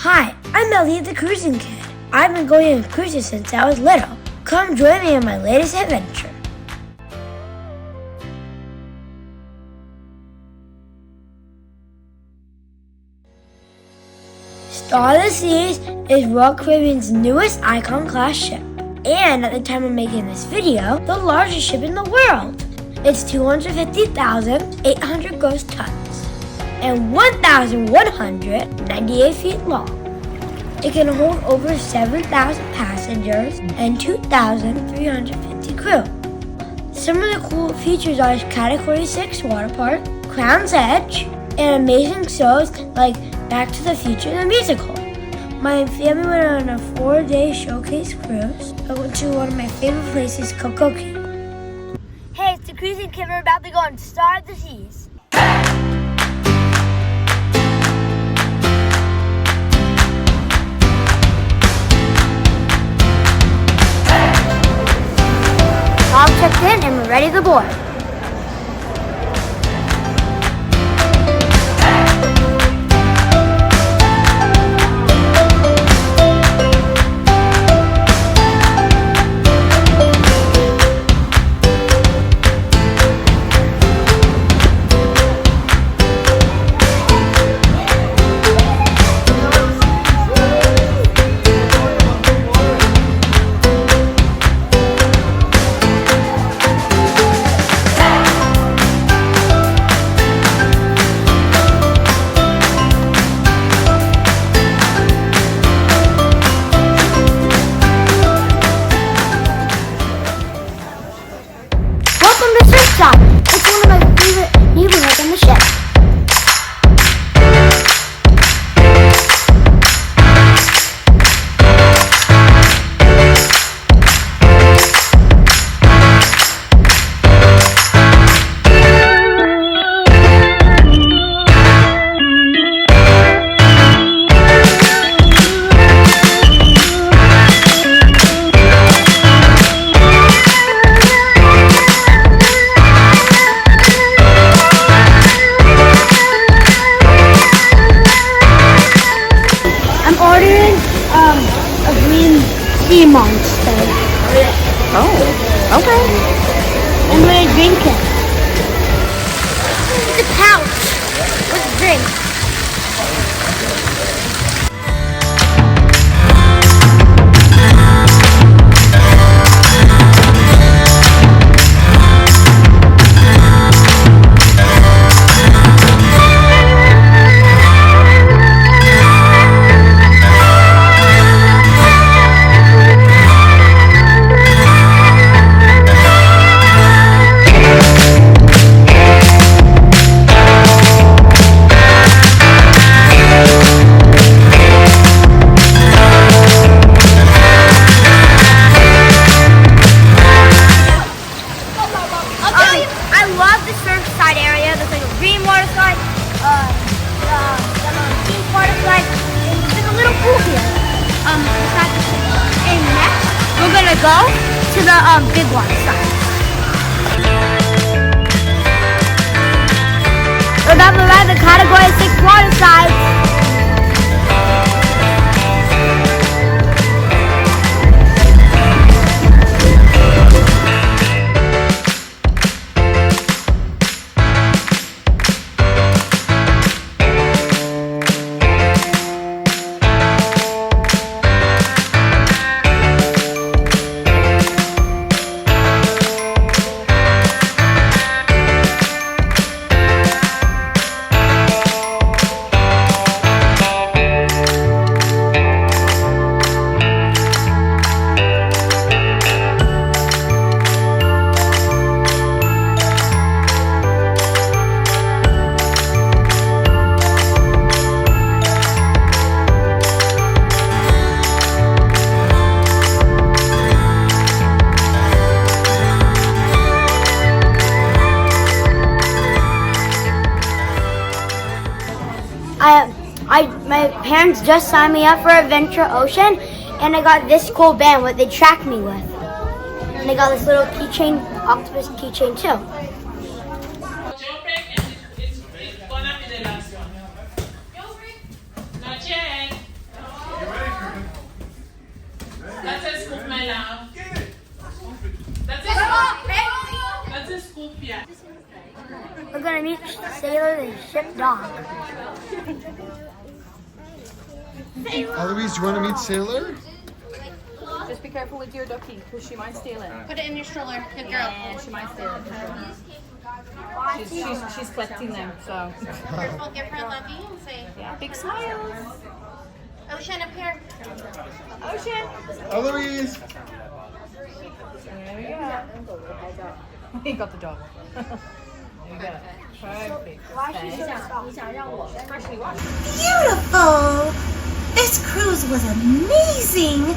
Hi, I'm Elliot the Cruising Kid. I've been going on cruises since I was little. Come join me in my latest adventure. Star of the Seas is Royal Caribbean's newest Icon class ship, and at the time of making this video, the largest ship in the world. It's 250,800 gross tons and 1,198 feet long. It can hold over 7,000 passengers and 2,350 crew. Some of the cool features are its Category 6 water park, Crown's Edge, and amazing shows like Back to the Future the musical. My family went on a 4-day showcase cruise. I went to one of my favorite places, Coco Cay. Hey, it's the Cruising Kid. We're about to go on Star of the Seas. All checked in and we're ready to board. Welcome to Surfside. It's one of my favorite neighborhoods on the ship. A green sea monster. Oh, okay. And we're drinking. It's a pouch. Let's drink. I love the Surfside area. There's like a green water slide, the pink water slide, and there's like a little pool here beside the ship. And next, we're gonna go to the big water slide. We're about to ride the Category 6 water slide. My parents just signed me up for Adventure Ocean, and I got this cool band what they track me with. And they got this little keychain, octopus keychain too. We're gonna meet Sailor and Ship Dog. Eloise, do you want to meet Sailor? Just be careful with your ducky, because she might steal it. Put it in your stroller. Good girl. Yeah, she might steal it. She's collecting them, so. Careful, give her a lovey and say, Yeah, big smiles. Ocean up here. Ocean. Eloise! There we go. You got the dog. There you go. Perfect. Freshly washed. Beautiful! This cruise was amazing!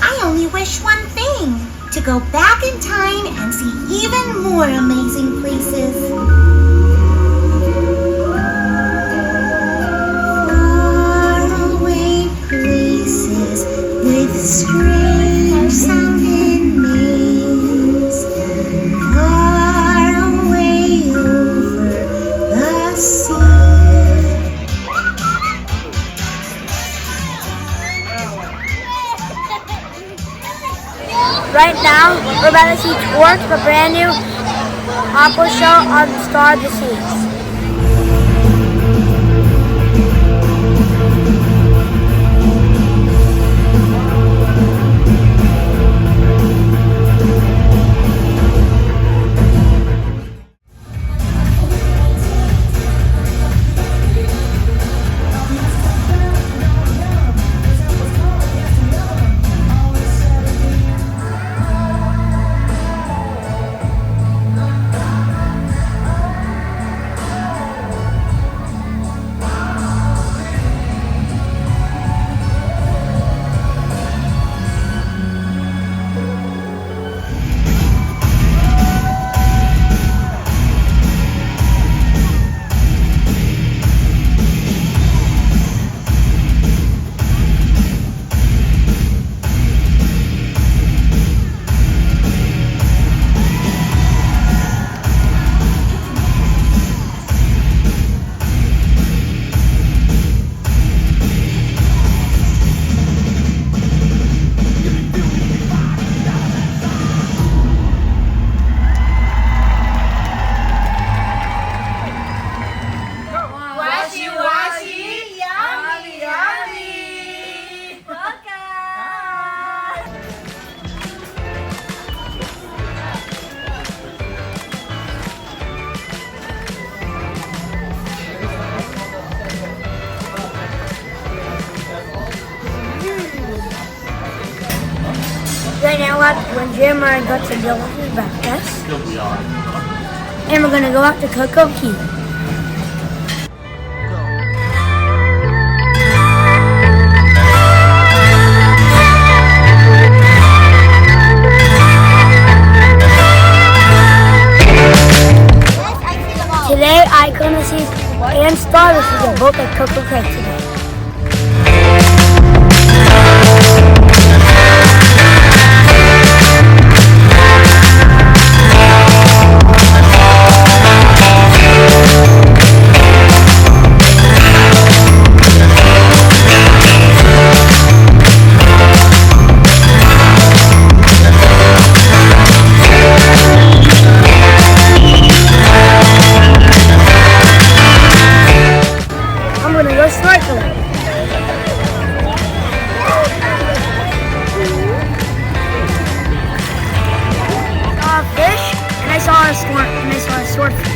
I only wish one thing, to go back in time and see even more amazing places. Faraway places with strange sounding names. Far away over the sea. Right now, we're about to see Torque, the brand new opera show on the Star of the Seas. Right now we're Jeremiah got to deal with his breakfast. And we're gonna go out to Coco Cay. Today I gonna see and Star this is both at Coco Cay today. Swordfish.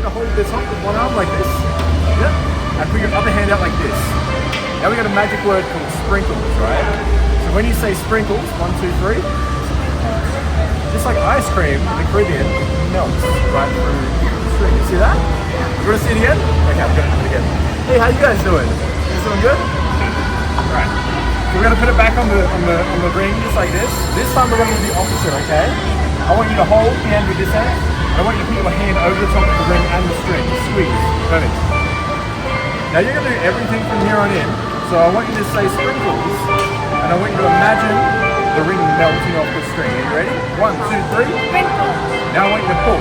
gonna hold this up with one arm like this. Yep. And put your other hand out like this. Now we got a magic word called sprinkles, right? So when you say sprinkles, 1, 2, 3, just like ice cream in the Caribbean, it melts right through the string. You see that? You wanna see it again? Okay, I'm gonna do it again. Hey, how you guys doing? You guys doing good? Alright. So we're gonna put it back on the ring just like this. This time we're gonna do the opposite, okay? I want you to hold the end with this hand. I want you to put your hand over the top of the ring and the string. Squeeze. Perfect. Now you're gonna do everything from here on in. So I want you to say sprinkles, and I want you to imagine the ring melting off the string. Are you ready? 1, 2, 3. Sprinkles. Now I want you to pull.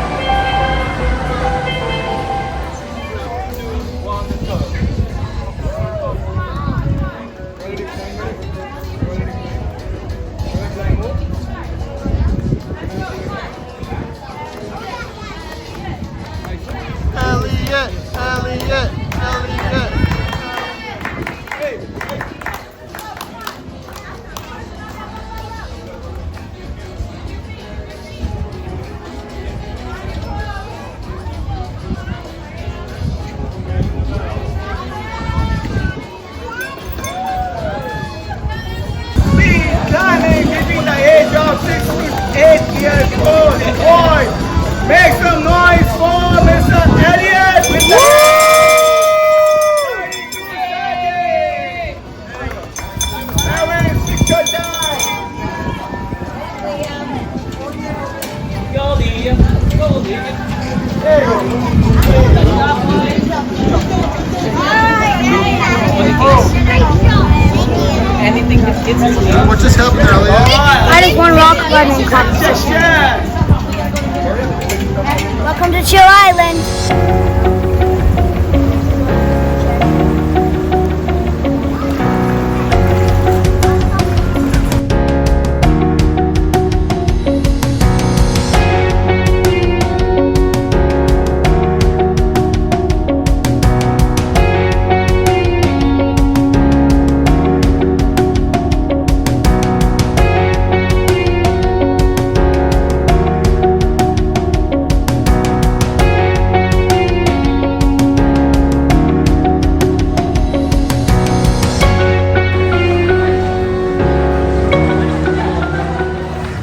Elliot, Elliot, Elliot. Climbing between the age of 6 to 8 years old. Ahoy! Make some noise for Mr. Elliot with the What just happened there, Elliot? I just won rock climbing competition. Welcome to Chill Island.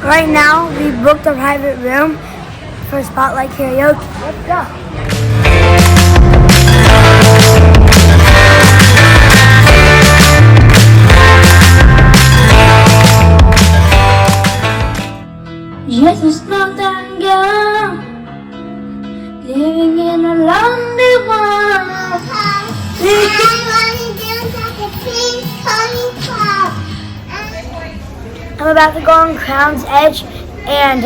Right now, we booked a private room for Spotlight Karaoke. Let's go. Jesus not that girl, living in a lonely world. I'm about to go on Crown's Edge, and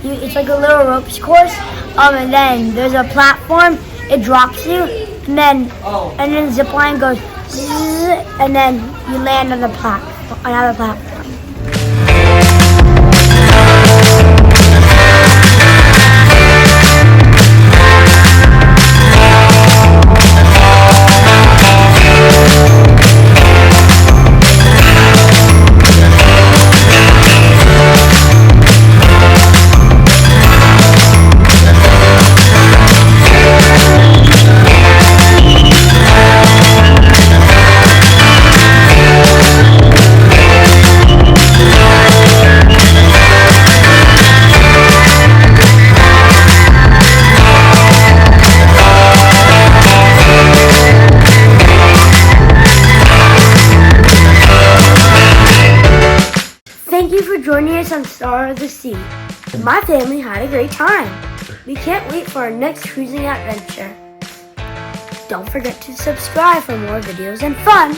it's like a little ropes course. And then there's a platform. It drops you, and then zip line goes, zzz, and then you land on the another platform. Thank you for joining us on Star of the Sea. My family had a great time. We can't wait for our next cruising adventure. Don't forget to subscribe for more videos and fun.